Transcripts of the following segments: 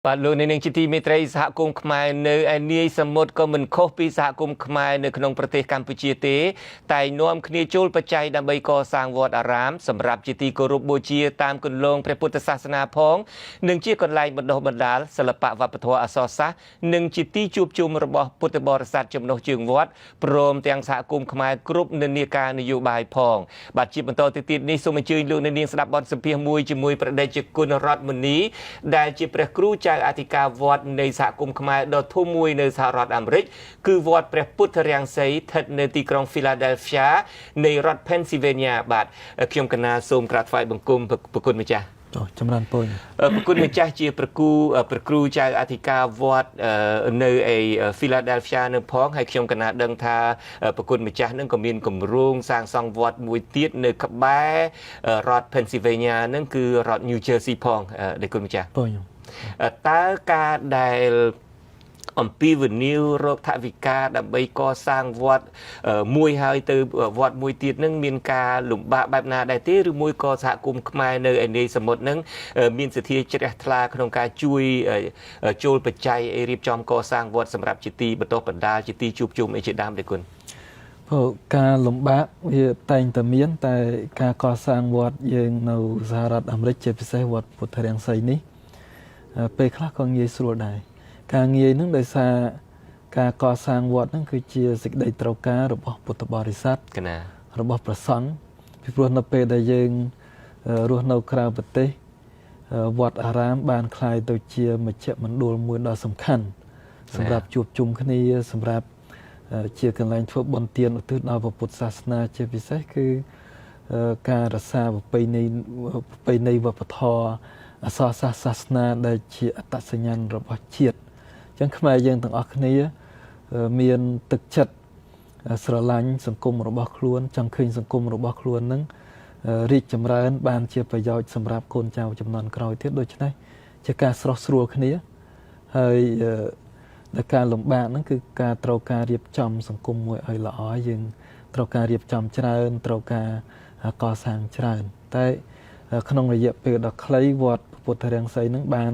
បាទលោកនាងជាទីមេត្រីសហគមន៍ខ្មែរនៅឯនាយសមុទ្រក៏មិនខុសពីសហគមន៍ខ្មែរនៅក្នុងប្រទេសកម្ពុជាទេតែនាំគ្នាចូលបច្ច័យដើម្បីកសាងវត្តអារាមសម្រាប់ជាទីគោរពបូជាតាមគន្លងព្រះពុទ្ធសាសនាផងនិងជាកន្លែងបណ្ដុះបណ្ដាលសិល្បៈវប្បធម៌អក្សរសាស្ត្រនិងជាទីជួបជុំរបស់ពុទ្ធបរិស័ទចំណុះជើងវត្តព្រមទាំងសហគមន៍ខ្មែរគ្រប់និន្នាការនយោបាយផងបាទជាបន្តទៅទៀតនេះសូមអញ្ជើញលោកនាងស្ដាប់បទសម្ភាសន៍មួយជាមួយប្រដេជគុណរដ្ឋមុនីដែលជាព្រះគ្រូអធិការវត្តនៃសហគមន៍ខ្មែរដ៏ធំមួយនៅសហរដ្ឋអាមេរិកគឺវត្តព្រះពុទ្ធរាំងសីស្ថិតនៅទីក្រុង Philadelphia នៃរដ្ឋ Pennsylvania បាទខ្ញុំកណាសូមក្រាបថ្វាយបង្គំប្រគុណម្ចាស់ចម្រើនពរប្រគុណម្ចាស់ជាព្រះគ្រូចៅអធិការវត្តនៅឯ Philadelphia នៅផងហើយខ្ញុំកណាដឹងថាប្រគុណម្ចាស់នឹងក៏មានគម្រោងសាងសង់វត្តមួយទៀតនៅក្បែររដ្ឋ Pennsylvania នឹងគឺរដ្ឋ New Jersey ផងដែលគុណម្ចាស់តើការដែលអំពីវនីវរកថវិកាដើម្បីកសាងវត្តមួយហើយទៅវត្តមួយទៀតនឹងមានការលំបាកបែបណាដែរទេឬមួយក៏សហគមន៍ខ្មែរនៅឯនាយសមុទ្រនឹងមានសទ្ធាជ្រះថ្លាក្នុងការជួយចូលបច្ច័យរៀបចំកសាងវត្តសម្រាប់ជាទីបន្តបណ្ដាលជាទីជួបជុំអីជាដើមទេគុណការលំបាកវាតែងតែមានតែការកសាងវត្តយើងនៅសហរដ្ឋអាមេរិកជាពិសេសវត្តពុទ្ធរាំងសីនេះពេលខ្លះក៏ងាយស្រួលដែរការងាយនឹងដោយសារការកសាងវត្តហ្នឹងគឺជាសេចក្តីត្រូវការរបស់ពុទ្ធបរិស័ទរបស់ព្រះសង្ឃពីព្រោះនៅពេលដែលយើងរស់នៅក្រៅប្រទេសវត្តអារាមបានคล้ายទៅជាមជ្ឈមណ្ឌលមួយដ៏សំខាន់សម្រាប់ជួបជុំគ្នាសម្រាប់ជាកន្លែងធ្វើបុណ្យទានឧទ្ទិសដល់ព្រះពុទ្ធសាសនាជាពិសេសគឺការរក្សាប្រពៃណីវប្បធម៌អក្សរសាស្ត្រសាសនាដែលជាអត្តសញ្ញាណរបស់ជាតិអញ្ចឹងខ្មែរយើងទាំងអស់គ្នាមានទឹកចិត្តស្រឡាញ់សង្គមរបស់ខ្លួនចង់ឃើញសង្គមរបស់ខ្លួននឹងរីកចម្រើនបានជាប្រយោជន៍សម្រាប់កូនចៅចំនួនក្រោយទៀតដូច្នេះជាការស្រស់ស្រួលគ្នាហើយដែលការលំបាកហ្នឹងគឺការត្រូវការរៀបចំសង្គមមួយឲ្យល្អយើងត្រូវការរៀបចំច្រើនត្រូវការកសាងច្រើនតែក្នុងរយៈពេលដ៏ខ្លីវត្តពុទ្ធរាំងសីនឹងបាន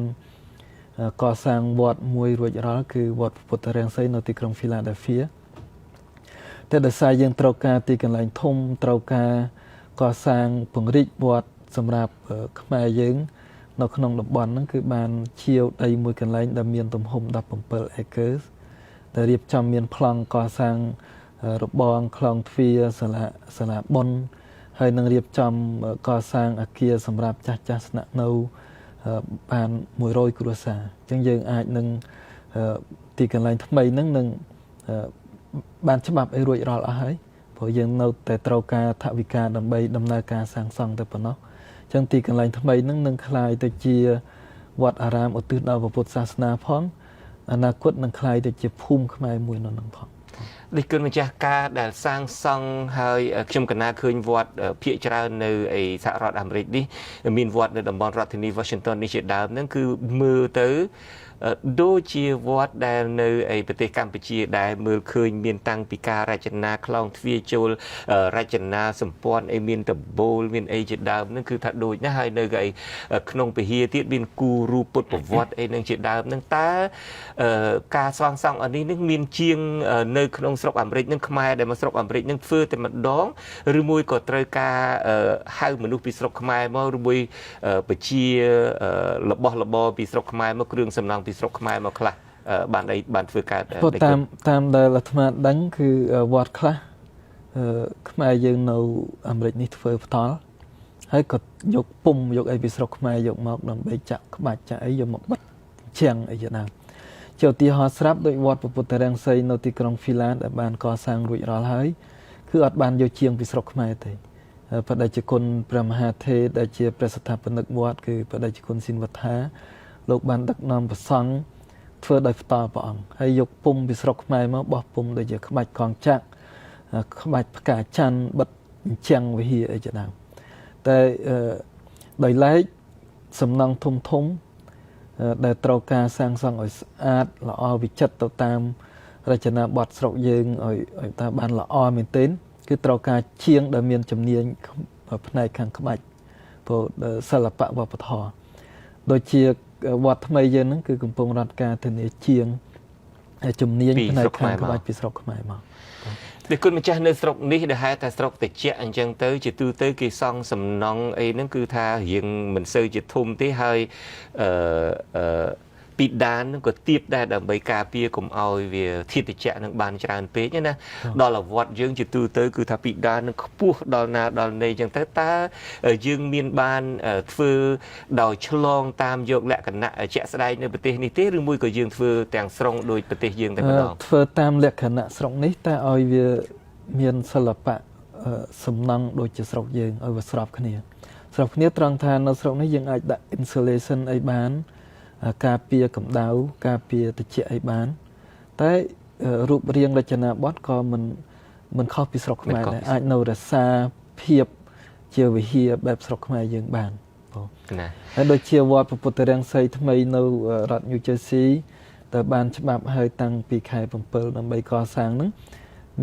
កសាងវត្តមួយរួចរាល់គឺវត្តពុទ្ធរាំងសីនៅទីក្រុង Philadelphia តែដោយសារយើងត្រូវការទីកន្លែងធំត្រូវការកសាងពង្រីកវត្តសម្រាប់ខ្មែរយើងនៅក្នុងតំបន់ហ្នឹងគឺបានជាវដីមួយកន្លែងដែលមានទំហំ17 acres ដែលរៀបចំមានប្លង់កសាងរបងខ្លងទ្វារសាលាបុណ្យហើយនឹងរៀបចំកសាងអគារសម្រាប់ចាស់ស្នាក់នៅបាន100គ្រួសារអញ្ចឹងយើងអាចនឹងទីកន្លែងថ្មីហ្នឹងនឹងបានច្បាប់ឲ្យរួចរាល់អស់ហើយព្រោះយើងនៅតែត្រូវការថវិកាដើម្បីដំណើរការសាងសង់ទៅប៉ុណ្ណោះអញ្ចឹងទីកន្លែងថ្មីហ្នឹងនឹងคล้ายទៅជាវត្តអារាមឧទ្ទិសដល់ព្រះពុទ្ធសាសនាផងអនាគតនឹងคล้ายទៅជាភូមិខ្មែរមួយនៅនឹងផងនេះគឺម្ចាស់ការដែលសាងសង់ហើយខ្ញុំកណាឃើញវត្តភាគច្រើននៅឯសហរដ្ឋអាមេរិកនេះមានវត្តនៅតំបន់រដ្ឋធានី Washington នេះជាដើមហ្នឹងគឺមើលទៅដូចជាវត្តដែលនៅឯប្រទេសកម្ពុជាដែលមើលឃើញមានតាំងពីការរចនាខ្លងទ្វារចូលរចនាសម្ព័ន្ធអីមានដំបូលមានអីជាដើមហ្នឹងគឺថាដូចណាស់ហើយនៅឯក្នុងពហិទៀតមានគូរូបពុទ្ធប្រវត្តិអីហ្នឹងជាដើមហ្នឹងតើការសាងសង់អានេះនឹងមានជាងនៅក្នុងស្រុកអាមេរិកនឹងខ្មែរដែលមកស្រុកអាមេរិកនឹងធ្វើតែម្ដងឬមួយក៏ត្រូវការហៅមនុស្សពីស្រុកខ្មែរមកឬមួយបជារបស់របរពីស្រុកខ្មែរមកគ្រឿងសំណង់ពីស្រុកខ្មែរមកខ្លះបានធ្វើកើតតាមដែលអាត្មាដឹងគឺវត្តខ្លះខ្មែរយើងនៅអាមេរិកនេះធ្វើផ្ទាល់ហើយក៏យកពុំយកអីពីស្រុកខ្មែរយកមកដើម្បីចាក់ក្បាច់ចាក់អីយកមកបិទជាងអីយ៉ាងណាជាឧទាហរណ៍ស្រាប់ដោយវត្តពុទ្ធរាំងសីនៅទីក្រុង Philadelphia ដែលបានកសាងរួចរាល់ហើយគឺអត់បានយកជាងពីស្រុកខ្មែរទេបដិជគុណព្រះមហាថេរដែលជាព្រះស្ថាបនិកវត្តគឺបដិជគុណស៊ីនវត្ថាលោកបានដឹកនាំព្រះសង្ឃធ្វើដោយផ្ទាល់ព្រះអង្គហើយយកពុំពីស្រុកខ្មែរមកបោះពុំដូចជាក្បាច់កងចក្រក្បាច់ផ្កាច័ន្ទបិទអញ្ចឹងវិហារអីជាដើមតែដោយឡែកសំណង់ធំដែលត្រូវការសាងសង់ឲ្យស្អាតល្អវិចិត្រទៅតាមរចនាបថស្រុកយើងឲ្យថាបានល្អមែនទែនគឺត្រូវការជាងដែលមានជំនាញផ្នែកខាងក្បាច់ព្រោះសិល្បៈវប្បធម៌ដូចជា វត្តថ្មីយើងហ្នឹងគឺកំពុងរត់ការធានាជាងជំនាញផ្នែកខាងក្បាច់ពីស្រុកខ្មែរមកដែលគុណម្ចាស់នៅស្រុកនេះដែលហៅថាស្រុកតិចអញ្ចឹងទៅជាទូទៅគេសង់សំណង់អីហ្នឹងគឺថារៀងមិនសូវជាធំទេហើយអឺពីដាននឹងក៏ទៀបដែរដើម្បីការពារកុំឲ្យវាធាតុតិចនឹងបានច្រើនពេកណាដល់វត្តយើងជាទូទៅគឺថាពីដាននឹងខ្ពស់ដល់ណាដល់ណីអញ្ចឹងទៅតើយើងមានបានធ្វើដោយឆ្លងតាមយកលក្ខណៈជាក់ស្ដែងនៅប្រទេសនេះទេឬមួយក៏យើងធ្វើទាំងស្រុងដោយប្រទេសយើងតែម្ដងធ្វើតាមលក្ខណៈស្រុកនេះតែឲ្យវាមានសិល្បៈសំណង់ដូចជាស្រុកយើងឲ្យវាស្របគ្នាត្រង់ថានៅស្រុកនេះយើងអាចដាក់ insulation អីបានការពារកម្ដៅការពារត្រជាក់អីបានតែរូបរាងរចនាបថក៏មិនខុសពីស្រុកខ្មែរដែរអាចនៅរក្សាភាពជាវិហារបែបស្រុកខ្មែរយើងបានបងណាហើយដូចជាវត្តព្រះពុទ្ធរាំងសីថ្មីនៅរដ្ឋ New Jersey តែបានច្បាប់ហើយតាំងពីខែ7ដើម្បីកសាងហ្នឹង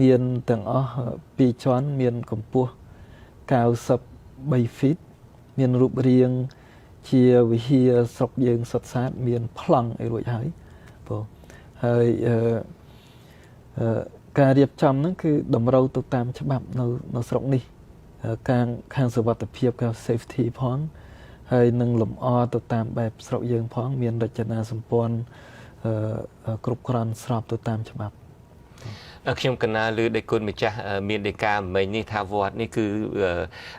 មានទាំងអស់2ជាន់មានកម្ពស់93 feet មានរូបរាងជាវិហារស្រុកយើងសុទ្ធសាធមានប្លង់ឲ្យរួចហើយបងហើយការរៀបចំហ្នឹងគឺតម្រូវទៅតាមច្បាប់នៅស្រុកនេះខាងសុវត្ថិភាពក៏ safety ផងហើយនឹងលម្អទៅតាមបែបស្រុកយើងផងមានរចនាសម្ព័ន្ធគ្រប់គ្រាន់ស្របទៅតាមច្បាប់ខ្ញុំកណាលឺដែលគុណម្ចាស់មានដីកាមិញនេះថាវត្តនេះគឺ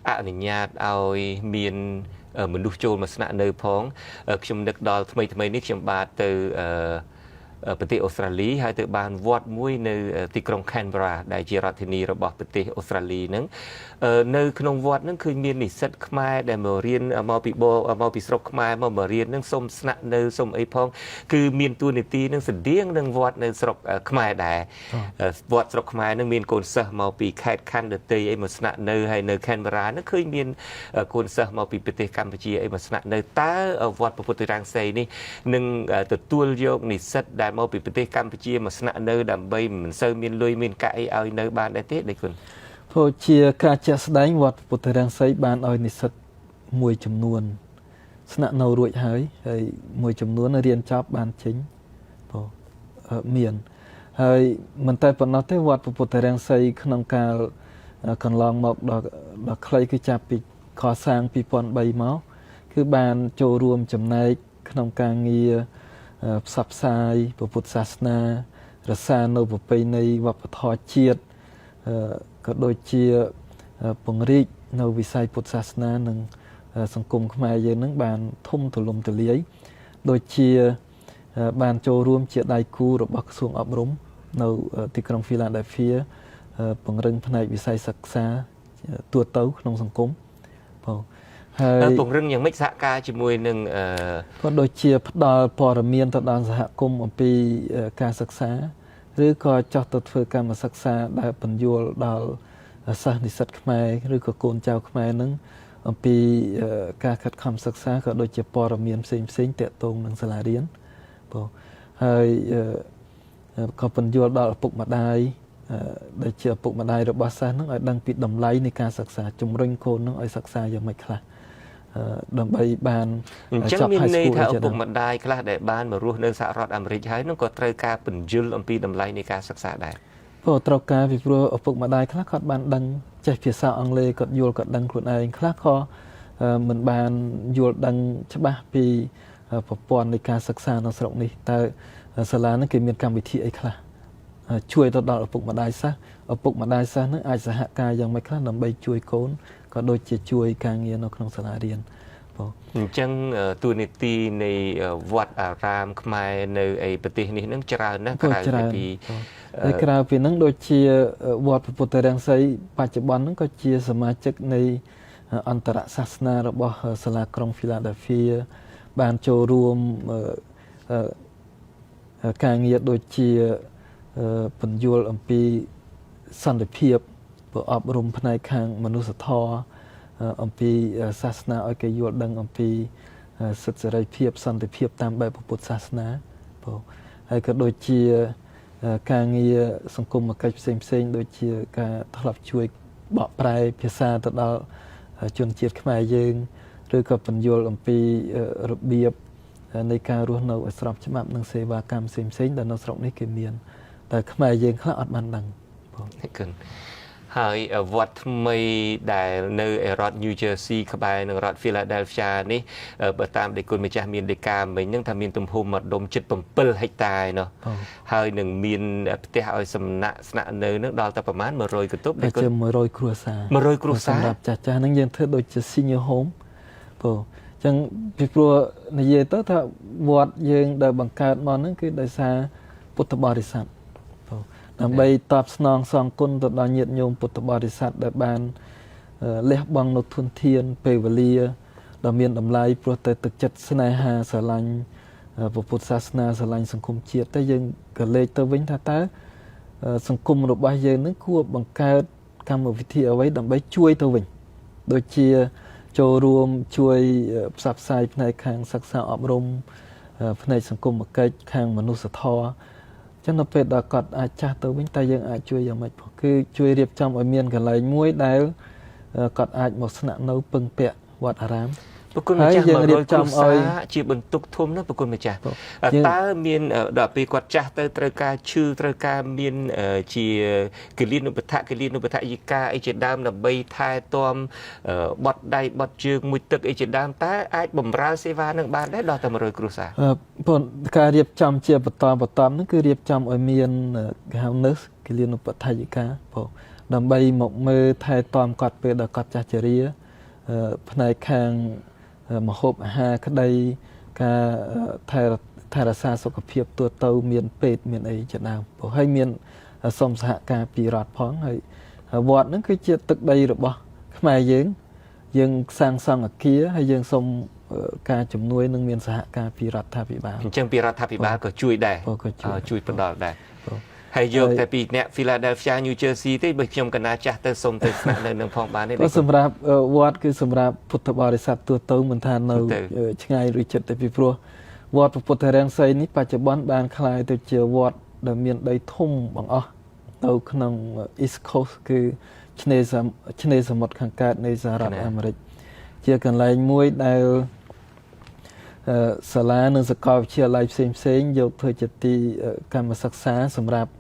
អនុញ្ញាតឲ្យមានមនុស្សចូលមកស្នាក់នៅផងខ្ញុំនឹកដល់ថ្មីនេះខ្ញុំបាទទៅប្រទេសអូស្ត្រាលីហើយទៅបានវត្តមួយនៅទីក្រុង Canberra ដែលជារដ្ឋធានីរបស់ប្រទេសអូស្ត្រាលីហ្នឹងនៅក្នុងវត្តហ្នឹងគឺមាននិស្សិតខ្មែរដែលមករៀនមកពីស្រុកខ្មែរមករៀនហ្នឹងសូមស្នាក់នៅសូមអីផងគឺមានទួនាទីនឹងស្តៀងនឹងវត្តនៅស្រុកខ្មែរដែរវត្តស្រុកខ្មែរហ្នឹងមានកូនសិស្សមកពីខេត្តខណ្ឌដទៃអីមកស្នាក់នៅហើយនៅ Canberra ហ្នឹងឃើញមានកូនសិស្សមកពីប្រទេសកម្ពុជាអីមកស្នាក់នៅតើវត្តព្រះពុទ្ធរាំងសីនេះនឹងទទួលយកនិស្សិតដែលមកពីប្រទេសកម្ពុជាមកស្នាក់នៅដើម្បីមិនសូវមានលុយមានកាក់អីឲ្យនៅបានដែរទេដូចគុណព្រោះជាការជាក់ស្ដែងវត្តពុទ្ធរាំងសីបានឲ្យនិស្សិតមួយចំនួនស្នាក់នៅរួចហើយមួយចំនួនរៀនចប់បានចេញបងមានហើយមិនតែប៉ុណ្ណោះទេវត្តពុទ្ធរាំងសីក្នុងកាលកន្លងមកដល់ខ្លីគឺចាប់ពីកសាង2003មកគឺបានចូលរួមចំណែកក្នុងការងារផ្សព្វផ្សាយពុទ្ធសាសនារក្សានៅប្រពៃណីវប្បធម៌ជាតិក៏ដូចជាពង្រីកនៅវិស័យពុទ្ធសាសនានិងសង្គមខ្មែរយើងនឹងបានធំទូលំទូលាយដូចជាបានចូលរួមជាដៃគូរបស់ក្រសួងអប់រំនៅទីក្រុង Philadelphia ពង្រឹងផ្នែកវិស័យសិក្សាទូទៅក្នុងសង្គមបងហើយពង្រឹងយ៉ាងម៉េចសហការជាមួយនឹងក៏ដូចជាផ្ដល់ព័ត៌មានទៅដល់សហគមន៍អំពីការសិក្សាឬក៏ចោះទៅធ្វើកម្មសិក្សាដែលបញ្យល់ដល់សិស្សនិស្សិតខ្មែរឬក៏កូនចៅខ្មែរនឹងអំពីការខិតខំសិក្សាក៏ដូចជាព័ត៌មានផ្សេងតាក់ទងនឹងសាលារៀនបងហើយក៏បញ្យល់ដល់ឪពុកម្ដាយដែលជាឪពុកម្ដាយរបស់សិស្សនឹងឲ្យដឹងពីតម្លៃនៃការសិក្សាជំរុញកូននឹងឲ្យសិក្សាយ៉ាងម៉េចខ្លះដើម្បីបានអញ្ចឹងមានន័យថាឪពុកម្ដាយខ្លះដែលបានមករស់នៅសហរដ្ឋអាមេរិកហើយនឹងក៏ត្រូវការពន្យល់អំពីតម្លៃនៃការសិក្សាដែរព្រោះត្រូវការពីព្រោះឪពុកម្ដាយខ្លះគាត់បានដឹងចេះភាសាអង់គ្លេសគាត់យល់គាត់ដឹងខ្លួនឯងខ្លះក៏មិនបានយល់ដឹងច្បាស់ពីប្រព័ន្ធនៃការសិក្សានៅស្រុកនេះតើសាលានឹងគេមានកម្មវិធីអីខ្លះជួយទៅដល់ឪពុកម្ដាយសិស្សនឹងអាចសហការយ៉ាងម៉េចខ្លះដើម្បីជួយកូនក៏ដូចជាជួយការងារនៅក្នុងសាលារៀនបងអញ្ចឹងទួនាទីនៃវត្តអារាមខ្មែរនៅប្រទេសនេះនឹងច្រើនណាស់ក្រៅពីហ្នឹងដូចជាវត្តពុទ្ធរាំងសីបច្ចុប្បន្នហ្នឹងក៏ជាសមាជិកនៃអន្តរសាសនារបស់សាលាក្រុង Philadelphia បានចូលរួមការងារដូចជាពន្យល់អំពីសន្តិភាពអប់រំផ្នែកខាងមនុស្សធម៌អំពីសាសនាឲ្យគេយល់ដឹងអំពីសិទ្ធិសេរីភាពសន្តិភាពតាមបែបពុទ្ធសាសនាបងហើយក៏ដូចជាការងារសង្គមកិច្ចផ្សេងដូចជាការធ្លាប់ជួយបកប្រែភាសាទៅដល់ជនជាតិខ្មែរយើងឬក៏ពន្យល់អំពីរបៀប នៃការរស់នៅឲ្យស្របច្បាប់និងសេវាកម្មផ្សេងៗដែលនៅស្រុកនេះគេមានតែខ្មែរយើងខ្លះអត់បានដឹងបង ហើយវត្តថ្មីដែលនៅរដ្ឋ New Jersey ក្បែរនឹងរដ្ឋ Philadelphia នេះបើតាមដែលគុណម្ចាស់មានដីកាមិញហ្នឹងថាមានទំហំម្ដុំជិត7ហិកតាឯណោះហើយនឹងមានផ្ទះឲ្យសំណាក់ស្នាក់នៅនឹងដល់តែប្រហែល100កន្ទប់ដែលគុណ100គ្រួសារ100គ្រួសារសម្រាប់ចាស់ៗហ្នឹងយើងធ្វើដូចជា senior home បងអញ្ចឹងពីព្រោះនិយាយទៅថាវត្តយើងដែលបង្កើតមកហ្នឹងគឺដោយសារពុទ្ធបរិស័ទដើម្បីតបស្នងសងគុណទៅដល់ញាតិញោមពុទ្ធបរិស័ទដែលបានលះបង់នូវធនធានពេលវេលាដ៏មានតម្លៃព្រោះតែទឹកចិត្តស្នេហាស្រឡាញ់ពុទ្ធសាសនាស្រឡាញ់សង្គមជាតិតែយើងក៏លេចទៅវិញថាតើសង្គមរបស់យើងនឹងគួរបង្កើតកម្មវិធីអ្វីដើម្បីជួយទៅវិញដូចជាចូលរួមជួយផ្សព្វផ្សាយផ្នែកខាងសិក្សាអប់រំផ្នែកសង្គមគិច្ចខាងមនុស្សធម៌ចឹងនៅពេលដែលគាត់អាចចាស់ទៅវិញតែយើងអាចជួយយ៉ាងម៉េចព្រោះគឺជួយរៀបចំឲ្យមានកន្លែងមួយដែលគាត់អាចមកស្នាក់នៅពឹងពាក់វត្តអារាម ប្រគុណម្ចាស់100គ្រួសារជាបន្ទុកធំណាស់ប្រគុណម្ចាស់តើមានដល់ពេលគាត់ចាស់ទៅត្រូវការឈឺត្រូវការមានជាគិលានុបដ្ឋគិលានុបដ្ឋយិកាអីជាដើមដើម្បីថែទាំបត់ដៃបត់ជើងមួយទឹកអីជាដើមតើអាចបម្រើសេវានឹងបានដែរដល់តែ100គ្រួសារប៉ុន្តែការរៀបចំជាបន្តហ្នឹងគឺរៀបចំឲ្យមានគេហៅ nurse គិលានុបដ្ឋយិកាបងដើម្បីមកមើលថែទាំគាត់ពេលដែលគាត់ចាស់ជរាផ្នែកខាងម្ហូបអាហារក្តីការថែរក្សាសុខភាពទូទៅមានពេទ្យមានអីជាដើមព្រោះហើយមានសុំសហការពីរដ្ឋផងហើយវត្តហ្នឹងគឺជាទឹកដីរបស់ខ្មែរយើងសាងសង់អគារហើយយើងសុំការជំនួយនឹងមានសហការពីរដ្ឋាភិបាលអញ្ចឹងពីរដ្ឋាភិបាលក៏ជួយដែរជួយផ្ដល់ដែរហើយយកតែពីអ្នក Philadelphia New Jersey ទេបើខ្ញុំកណាចាស់ទៅសុំទៅស្នាក់នៅនឹងផងបានទេសម្រាប់វត្តគឺសម្រាប់ពុទ្ធបរិស័ទទូទៅមិនថានៅឆ្ងាយឬជិតទេពីព្រោះវត្តពុទ្ធរាំងសីនេះបច្ចុប្បន្នបានក្លាយទៅជាវត្តដែលមានដីធំបង្អស់នៅក្នុង East Coast គឺឆ្នេរសមុទ្រខាងកើតនៃសហរដ្ឋអាមេរិកជាកន្លែងមួយដែលសាលានិងសាកលវិទ្យាល័យផ្សេងៗយកធ្វើជាទីកម្មសិក្សាសម្រាប់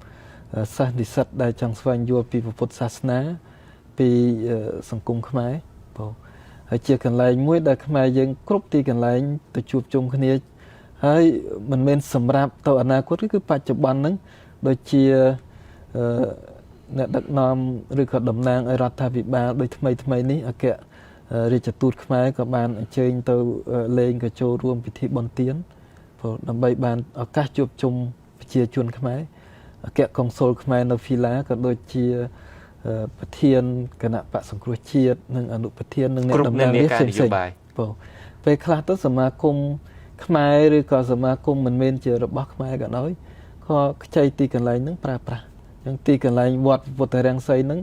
សិស្សនិស្សិតដែលចង់ស្វែងយល់ពីពុទ្ធសាសនាពីសង្គមខ្មែរបងហើយជាកន្លែងមួយដែលខ្មែរយើងគ្រប់ទីកន្លែងទៅជួបជុំគ្នាហើយមិនមែនសម្រាប់ទៅអនាគតគឺបច្ចុប្បន្នហ្នឹងដូចជាអ្នកដឹកនាំឬក៏តំណាងឲ្យរដ្ឋាភិបាលដូចថ្មីនេះអគ្គរាជទូតខ្មែរក៏បានអញ្ជើញទៅលេងក៏ចូលរួមពិធីបុណ្យទានព្រោះដើម្បីបានឱកាសជួបជុំប្រជាជនខ្មែរអគ្គកុងស៊ុលខ្មែរនៅហ្វីឡាក៏ដូចជាប្រធានគណៈបក្សសង្គ្រោះជាតិនិងអនុប្រធាននិងអ្នកតំណាងរាស្ត្រផ្សេងៗបងពេលខ្លះទៅសមាគមខ្មែរឬក៏សមាគមមិនមែនជារបស់ខ្មែរក៏ដោយក៏ខ្ចីទីកន្លែងហ្នឹងប្រើប្រាស់អញ្ចឹងទីកន្លែងវត្តពុទ្ធរាំងសីហ្នឹង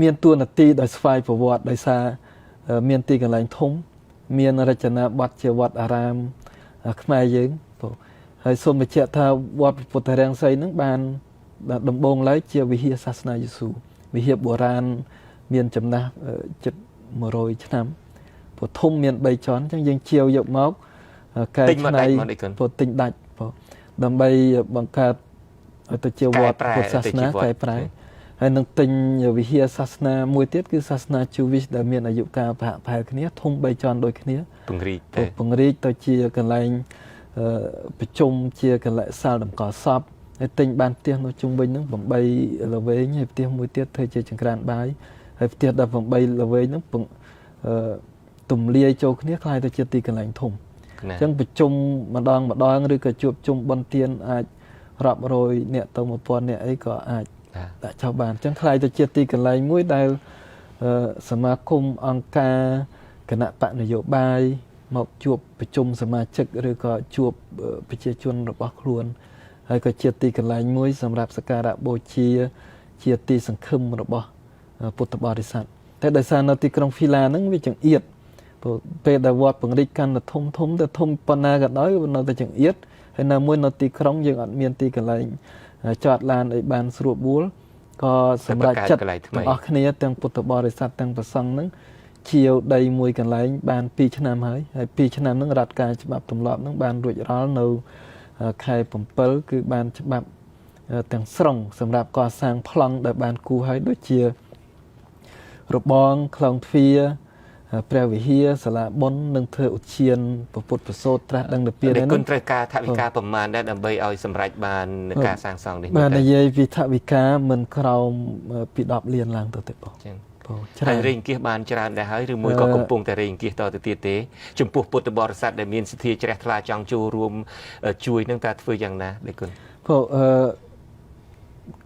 មានតួនាទីដោយស្វ័យប្រវត្តិដោយសារមានទីកន្លែងធំមានរចនាបថជាវត្តអារាមខ្មែរយើងហើយសូមបញ្ជាក់ថាវត្តពុទ្ធរាំងសីហ្នឹងបានដំបូងឡើយជាវិហារសាសនាយេស៊ូវិហារបុរាណមានចំណាស់ជិត100ឆ្នាំព្រោះធំមាន3ជាន់អញ្ចឹងយើងជាវយកមកកែច្នៃព្រោះទិញដាច់ដើម្បីបង្កើតឲ្យទៅជាវត្តពុទ្ធសាសនាកែប្រែហើយនឹងទិញវិហារសាសនាមួយទៀតគឺសាសនា Jewish ដែលមានអាយុកាលប្រហែលគ្នាធំ3ជាន់ដូចគ្នាពង្រីកទៅជាកន្លែងប្រជុំជាកន្លែងសាលតម្កល់សពហើយទិញបានផ្ទះនៅជុំវិញហ្នឹង8ល្វែងហើយផ្ទះមួយទៀតធ្វើជាចង្ក្រានបាយហើយផ្ទះ18ល្វែងហ្នឹងទំលាយចូលគ្នាคล้ายទៅជាទីកន្លែងធំអញ្ចឹងប្រជុំម្ដងឬក៏ជួបជុំបុណ្យទានអាចរាប់រយអ្នកទៅ1000អ្នកអីក៏អាចដាក់ចោលបានអញ្ចឹងคล้ายទៅជាទីកន្លែងមួយដែលសមាគមអង្គការគណៈបកនយោបាយមកជួបប្រជុំសមាជិកឬក៏ជួបប្រជាជនរបស់ខ្លួនហើយក៏ជាទីកន្លែងមួយសម្រាប់សក្ការៈបូជាទីសង្ឃឹមរបស់ពុទ្ធបរិស័ទតែដោយសារនៅទីក្រុងហ្វីឡាហ្នឹងវាចង្អៀតពេលដែលវត្តពង្រីកកាន់តែធំទៅធំប៉ុណ្ណាក៏ដោយនៅតែចង្អៀតហើយនៅមួយនៅទីក្រុងយើងអត់មានទីកន្លែងចតឡានឲ្យបានស្រួលបួលក៏សម្រាប់ចិត្តទាំងអស់គ្នាទាំងពុទ្ធបរិស័ទទាំងព្រះសង្ឃហ្នឹង chiều đầy mùi cần lấy ban pi chân nam hơi pi chân nam nó đặt cả chụp tầm lọp nó ban ruột đó nâu khai phẩm pớ cứ ban chụpទាំងស្រុងសម្រាប់កសាងប្លង់ដែលបានគូឲ្យដូចជារបងខ្លងទ្វារព្រះវិហារសាលាបុណ្យនិងធ្វើឧទ្យានពុទ្ធប្រសូតត្រាស់ដឹងទៅពីនេះគុណត្រូវការថវិកាប្រមាណដែរដើម្បីឲ្យសម្រេចបានការសាងសង់នេះបាទនិយាយពីថវិកាមិនក្រោមពី10លានឡើងទៅទៀតបងចឹងច្រើនរេងគៀសបានច្រើនដែរហើយឬមួយក៏កំពុងតែរេងគៀសតទៅទៀតទេចំពោះពុទ្ធបរិស័ទដែលមានសទ្ធាជ្រះថ្លាចង់ចូលរួមជួយនឹងតើធ្វើយ៉ាងណាដែរគុណបង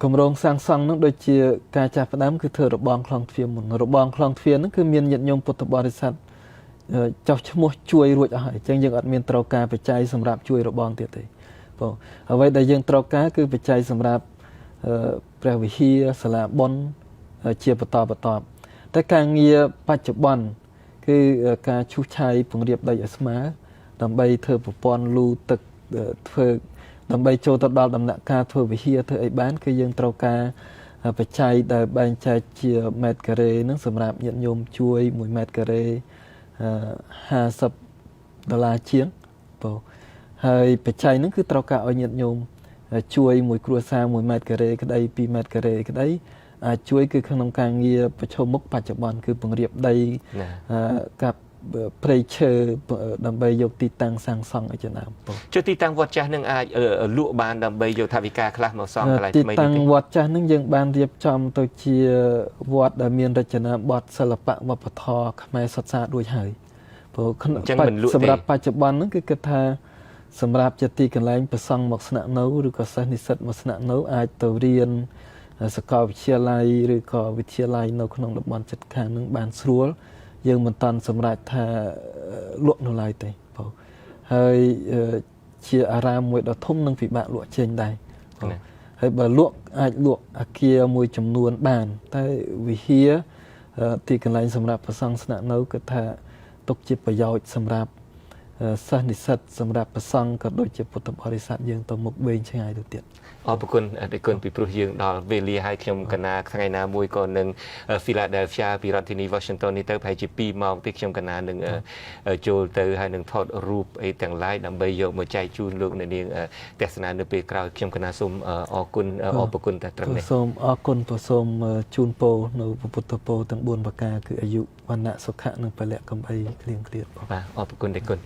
គម្រោងសាងសង់នឹងដូចជាការចាស់ផ្ដើមគឺធ្វើរបងខ្លងទ្វារមុនរបងខ្លងទ្វារហ្នឹងគឺមានញាតិញោមពុទ្ធបរិស័ទចោះឈ្មោះជួយរួចអស់ហើយអញ្ចឹងយើងអត់មានត្រូវការបច្ច័យសម្រាប់ជួយរបងទៀតទេបងអ្វីដែលយើងត្រូវការគឺបច្ច័យសម្រាប់ព្រះវិហារសាលាបុណ្យជាបន្តតែការងារបច្ចុប្បន្នគឺការឈូសឆាយពង្រាបដីឲ្យស្មើដើម្បីធ្វើប្រព័ន្ធលូទឹកធ្វើដើម្បីចូលទៅដល់ដំណាក់កាលធ្វើវិហារធ្វើអីបានគឺយើងត្រូវការបច្ច័យដែលបែងចែកជាម៉ែត្រការ៉េហ្នឹងសម្រាប់ញាតិញោមជួយ1ម៉ែត្រការ៉េ$50ជាងបងហើយបច្ច័យហ្នឹងគឺត្រូវការឲ្យញាតិញោមជួយមួយគ្រួសារ1ម៉ែត្រការ៉េក្តី2ម៉ែត្រការ៉េក្តីអាចជួយគឺក្នុងការងារបច្ចុប្បន្នបច្ចុប្បន្នគឺពង្រាបដីกับព្រៃឈើដើម្បីយកទីតាំងសាងសង់ឲ្យចំណាំចុះទីតាំងវត្តចាស់នឹងអាចលក់បានដើម្បីយកថវិកាខ្លះមកសង់កន្លែងថ្មីនេះទីតាំងវត្តចាស់នឹងយើងបានរៀបចំទៅជាវត្តដែលមានរចនាបថសិល្បៈវប្បធម៌ខ្មែរសុទ្ធសាធរួចហើយព្រោះសម្រាប់បច្ចុប្បន្នហ្នឹងគឺគិតថាសម្រាប់ជាទីកន្លែងប្រសង់មកស្នាក់នៅឬក៏សិស្សនិស្សិតមកស្នាក់នៅអាចទៅរៀនសាកលវិទ្យាល័យឬក៏វិទ្យាល័យនៅក្នុងតំបន់ជិតខាងនឹងបានស្រួលយើងមិនតាន់សម្រេចថាលក់នៅឡើយទេបងហើយជាអារាមមួយដ៏ធំនឹងពិបាកលក់ចេញដែរបងហើយបើលក់អាចលក់អាគារមួយចំនួនបានតែវិហារទីកន្លែងសម្រាប់ប្រសង់ស្នាក់នៅគឺថាទុកជាប្រយោជន៍សម្រាប់សិស្សនិស្សិតសម្រាប់ប្រសង់ក៏ដូចជាពុទ្ធបរិស័ទយើងទៅមុខវែងឆ្ងាយទៅទៀតអរគុណអរគុណពីព្រោះយើងដល់វេលាហើយខ្ញុំកណាថ្ងៃណាមួយក៏នឹង Philadelphia ពីរដ្ឋធានី Washington នេះទៅប្រហែលជា2ម៉ោងទេខ្ញុំកណានឹងចូលទៅហើយនឹងថតរូបអីទាំងឡាយដើម្បីយកមកចែកជូនលោកអ្នកនាងទស្សនានៅពេលក្រោយខ្ញុំកណាសូមអរគុណអរគុណតែត្រឹមនេះសូមអរគុណសូមជូនពរនៅពុទ្ធពរទាំង4ប្រការគឺអាយុវណ្ណៈសុខៈនិងពលៈកំបីគ្លៀងគ្លាតបាទអរគុណទេគុណ